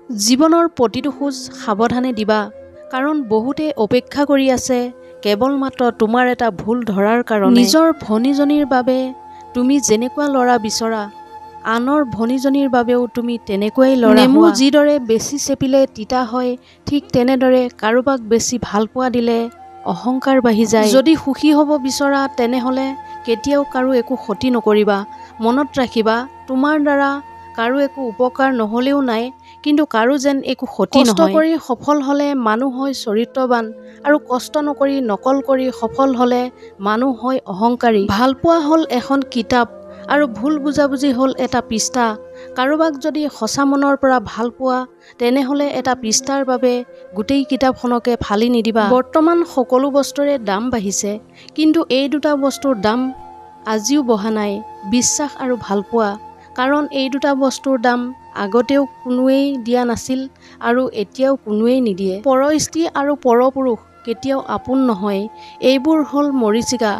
জীৱনৰ প্ৰতিটো খোজ সাৱধানে দিবা, কাৰণ বহুতে অপেক্ষা কৰি আছে কেৱল মাত্ৰ তোমাৰ এটা ভুল ধৰাৰ কাৰণে। নিজৰ ভনীজনীৰ বাবে তুমি যেনেকুৱা ল'ৰা বিচৰা, আনৰ ভনীজনীৰ বাবেও তুমি তেনেকুৱাই ল'ৰা হোৱা। নেমু যিদৰে বেছি চেপিলে তিতা হয়, ঠিক তেনেদৰে কাৰোবাক বেছি ভাল পোৱা দিলে অহংকাৰ বাঢ়ি যায়। যদি সুখী হ'ব বিচৰা তেনেহ'লে কেতিয়াও কাৰো একো ক্ষতি নকৰিবা। মনত ৰাখিবা, তোমাৰ দ্বাৰা কাৰো একো উপকাৰ নহ'লেও নাই, কিন্তু কাৰো যেন একো ক্ষতি নহয়। কষ্ট কৰি সফল হ'লে মানুহ হয় চৰিত্ৰৱান, আৰু কষ্ট নকৰি নকল কৰি সফল হ'লে মানুহ হয় অহংকাৰী। ভালপোৱা হ'ল এখন কিতাপ, আৰু ভুল বুজাবুজি হ'ল এটা পৃষ্ঠা। কাৰোবাক যদি সঁচা মনৰ পৰা ভাল পোৱা, তেনেহ'লে এটা পৃষ্ঠাৰ বাবে গোটেই কিতাপখনকে ফালি নিদিবা। বৰ্তমান সকলো বস্তুৰে দাম বাঢ়িছে, কিন্তু এই দুটা বস্তুৰ দাম আজিও বঢ়া নাই, বিশ্বাস আৰু ভালপোৱা। কাৰণ এই দুটা বস্তুৰ দাম আগতেও কোনোৱেই দিয়া নাছিল আৰু এতিয়াও কোনোৱেই নিদিয়ে। পৰ স্ত্ৰী আৰু পৰপুৰুষ কেতিয়াও আপোন নহয়। এইবোৰ হ'ল মৰীচিকা।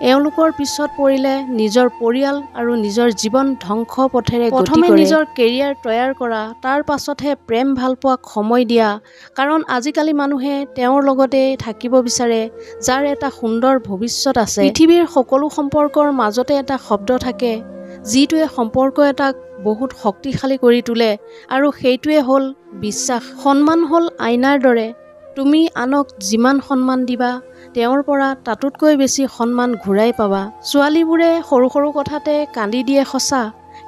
এওঁলোকৰ পিছত পৰিলে নিজৰ পৰিয়াল আৰু নিজৰ জীৱন ধ্বংস পথেৰে গতি কৰে। প্ৰথমে নিজৰ কেৰিয়াৰ তৈয়াৰ কৰা, তাৰ পাছতহে প্ৰেম ভালপোৱাক সময় দিয়া। কাৰণ আজিকালি মানুহে তেওঁৰ লগতে থাকিব বিচাৰে যাৰ এটা সুন্দৰ ভৱিষ্যত আছে। পৃথিৱীৰ সকলো সম্পৰ্কৰ মাজতে এটা শব্দ থাকে, যিটোৱে সম্পৰ্ক এটাক বহুত শক্তিশালী কৰি তোলে, আৰু সেইটোৱে হ'ল বিশ্বাস। সন্মান হ'ল আইনাৰ দৰে। তুমি আনক যিমান সন্মান দিবা, তেওঁৰ পৰা তাতোতকৈ বেছি সন্মান ঘূৰাই পাবা। ছোৱালীবোৰে সৰু সৰু কথাতে কান্দি দিয়ে সঁচা,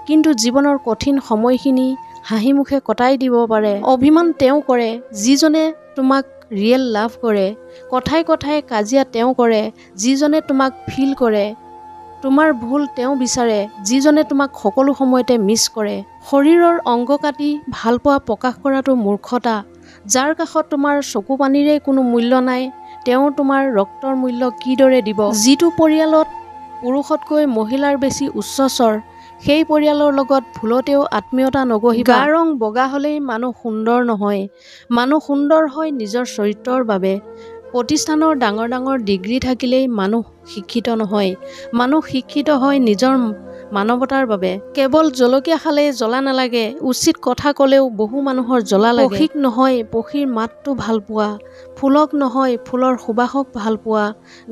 কিন্তু জীৱনৰ কঠিন সময়খিনি হাঁহি মুখে কটাই দিব পাৰে। অভিমান তেওঁ কৰে যিজনে তোমাক ৰিয়েল লাভ কৰে। কথাই কথাই কাজিয়া তেওঁ কৰে যিজনে তোমাক ফিল কৰে। তোমাৰ ভুল তেওঁ বিচাৰে যিজনে তোমাক সকলো সময়তে মিছ কৰে। শৰীৰৰ অংগ কাটি ভালপোৱা প্ৰকাশ কৰাটো মূৰ্খতা। যাৰ কাষত তোমাৰ চকু পানীৰে কোনো মূল্য নাই, তেওঁ তোমাৰ ৰক্তৰ মূল্য কিদৰে দিব? যিটো পৰিয়ালত পুৰুষতকৈ মহিলাৰ বেছি উচ্চ স্বৰ, সেই পৰিয়ালৰ লগত ভুলতেও আত্মীয়তা নগঢ়িবা। গা ৰং বগা হ'লেই মানুহ সুন্দৰ নহয়। মানুহ সুন্দৰ হয় নিজৰ চৰিত্ৰৰ বাবে। প্ৰতিষ্ঠানৰ ডাঙৰ ডাঙৰ ডিগ্ৰী থাকিলেই মানুহ শিক্ষিত নহয়। মানুহ শিক্ষিত হয় নিজৰ মানৱতাৰ বাবে। কেৱল জলকীয়া খালেই জ্বলা নালাগে, উচিত কথা ক'লেও বহু মানুহৰ জ্বলা লাগে। পক্ষীক নহয় পক্ষীৰ মাতটো ভাল পোৱা, ফুলক নহয় ফুলৰ সুবাসক ভাল পোৱা,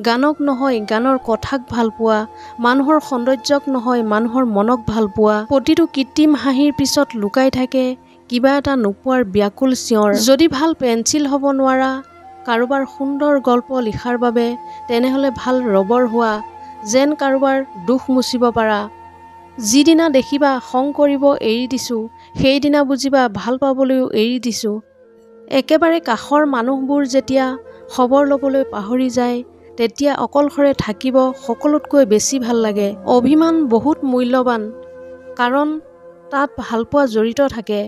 গানক নহয় গানৰ কথাক ভাল পোৱা, মানুহৰ সৌন্দৰ্যক নহয় মানুহৰ মনক ভাল পোৱা। প্ৰতিটো কৃত্ৰিম হাঁহিৰ পিছত লুকাই থাকে কিবা এটা নোপোৱাৰ ব্যাকুল চিঞৰ। যদি ভাল পেঞ্চিল হ'ব নোৱাৰা কাৰোবাৰ সুন্দৰ গল্প লিখাৰ বাবে, তেনেহ'লে ভাল ৰবৰ হোৱা, যেন কাৰোবাৰ দুখ মুচিব পাৰা। যিদিনা দেখিবা খং কৰিব এৰি দিছোঁ, সেইদিনা বুজিবা ভাল পাবলৈও এৰি দিছোঁ। একেবাৰে কাষৰ মানুহবোৰ যেতিয়া খবৰ ল'বলৈ পাহৰি যায়, তেতিয়া অকলশৰে থাকিব সকলোতকৈ বেছি ভাল লাগে। অভিমান বহুত মূল্যৱান, কাৰণ তাত ভালপোৱা জড়িত থাকে,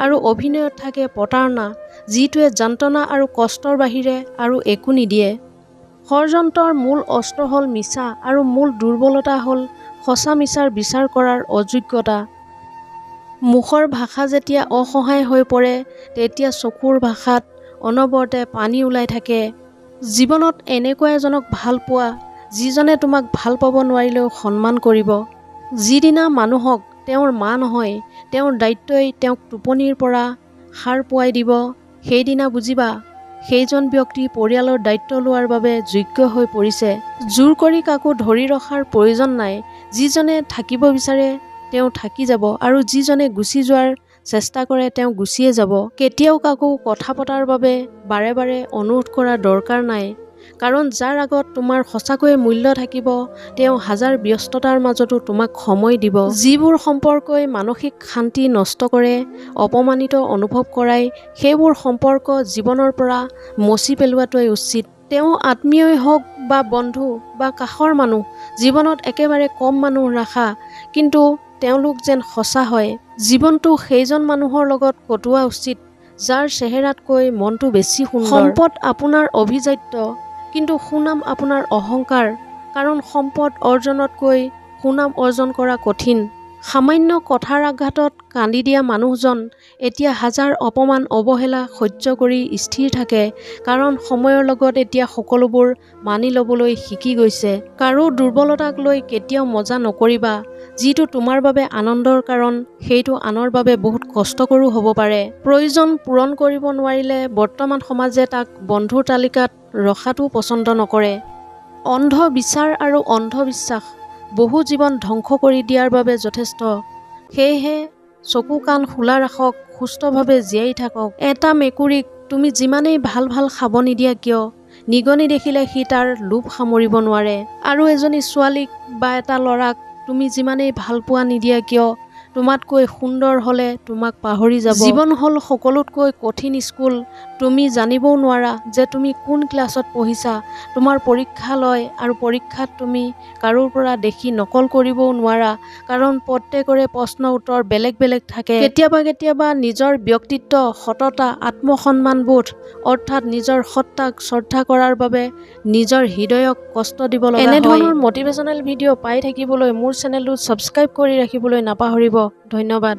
আৰু অভিনয়ত থাকে প্ৰতাৰণা, যিটোৱে যন্ত্ৰণা আৰু কষ্টৰ বাহিৰে আৰু একো নিদিয়ে। ষড়যন্ত্ৰৰ মূল অস্ত্ৰ হ'ল মিছা, আৰু মূল দুৰ্বলতা হ'ল সঁচা মিছাৰ বিচাৰ কৰাৰ অযোগ্যতা। মুখৰ ভাষা যেতিয়া অসহায় হৈ পৰে, তেতিয়া চকুৰ ভাষাত অনবৰতে পানী ওলাই থাকে। জীৱনত এনেকুৱা এজনক ভাল পোৱা যিজনে তোমাক ভাল পাব নোৱাৰিলেও সন্মান কৰিব। যিদিনা মানুহক তেওঁৰ মা নহয়, তেওঁৰ দায়িত্বই তেওঁক টোপনিৰ পৰা সাৰ পুৱাই দিব, সেইদিনা বুজিবা সেইজন ব্যক্তি পৰিয়ালৰ দায়িত্ব লোৱাৰ বাবে যোগ্য হৈ পৰিছে। জোৰ কৰি কাকো ধৰি ৰখাৰ প্ৰয়োজন নাই। যিজনে থাকিব বিচাৰে তেওঁ থাকি যাব, আৰু যিজনে গুচি যোৱাৰ চেষ্টা কৰে তেওঁ গুচিয়ে যাব। কেতিয়াও কাকো কথা পতাৰ বাবে বাৰে বাৰে অনুৰোধ কৰাৰ দৰকাৰ নাই, কাৰণ যাৰ আগত তোমাৰ সঁচাকৈয়ে মূল্য থাকিব, তেওঁ হাজাৰ ব্যস্ততাৰ মাজতো তোমাক সময় দিব। যিবোৰ সম্পৰ্কই মানসিক শান্তি নষ্ট কৰে, অপমানিত অনুভৱ কৰায়, সেইবোৰ সম্পৰ্ক জীৱনৰ পৰা মচি পেলোৱাটোৱেই উচিত। তেওঁ আত্মীয়ই হওক বা বন্ধু বা কাষৰ মানুহ, জীৱনত একেবাৰে কম মানুহ ৰাখা, কিন্তু তেওঁলোক যেন সঁচা হয়। জীৱনটো সেইজন মানুহৰ লগত কটোৱা উচিত যাৰ চেহেৰাতকৈ মনটো বেছি সুন্দৰ। সম্পদ আপোনাৰ অভিজাত্য, কিন্তু সুনাম আপোনাৰ অহংকাৰ। কাৰণ সম্পদ অৰ্জনতকৈ সুনাম অৰ্জন কৰা কঠিন। সামান্য কথাৰ আঘাতত কান্দি দিয়া মানুহজন এতিয়া হাজাৰ অপমান অৱহেলা সহ্য কৰি স্থিৰ থাকে, কাৰণ সময়ৰ লগত এতিয়া সকলোবোৰ মানি ল'বলৈ শিকি গৈছে। কাৰো দুৰ্বলতাক লৈ কেতিয়াও মজা নকৰিবা। যিটো তোমাৰ বাবে আনন্দৰ কাৰণ সেইটো আনৰ বাবে বহুত কষ্টকৰো হ'ব পাৰে। প্ৰয়োজন পূৰণ কৰিব নোৱাৰিলে বৰ্তমান সমাজে তাক বন্ধুৰ তালিকাত ৰখাটো পচন্দ নকৰে। অন্ধ বিচাৰ আৰু অন্ধবিশ্বাস বহু জীৱন ধ্বংস কৰি দিয়াৰ বাবে যথেষ্ট। সেয়েহে চকু কাণ খোলা ৰাখক, সুস্থভাৱে জীয়াই থাকক। এটা মেকুৰীক তুমি যিমানেই ভাল ভাল খাব নিদিয়া কিয়, নিগনি দেখিলে সি তাৰ লোভ সামৰিব নোৱাৰে। আৰু এজনী ছোৱালীক বা এটা ল'ৰাক তুমি যিমানেই ভাল পোৱা নিদিয়া কিয়, তোমাতকৈ সুন্দৰ হ'লে তোমাক পাহৰি যাব। জীৱন হ'ল সকলোতকৈ কঠিন স্কুল। তুমি জানিবও নোৱাৰা যে তুমি কোন ক্লাছত পঢ়িছা। তোমাৰ পৰীক্ষা লয় আৰু পৰীক্ষাত তুমি কাৰোৰ পৰা দেখি নকল কৰিবও নোৱাৰা, কাৰণ প্ৰত্যেকৰে প্ৰশ্ন উত্তৰ বেলেগ বেলেগ থাকে। কেতিয়াবা নিজৰ ব্যক্তিত্ব, সততা, আত্মসন্মানবোধ অৰ্থাৎ নিজৰ সত্তাক শ্ৰদ্ধা কৰাৰ বাবে নিজৰ হৃদয়ক কষ্ট দিব লগা হয়। এনেধৰণৰ মটিভেশ্যনেল ভিডিঅ' পাই থাকিবলৈ মোৰ চেনেলটো ছাবস্ক্ৰাইব কৰি ৰাখিবলৈ নাপাহৰিব। ধন্যবাদ।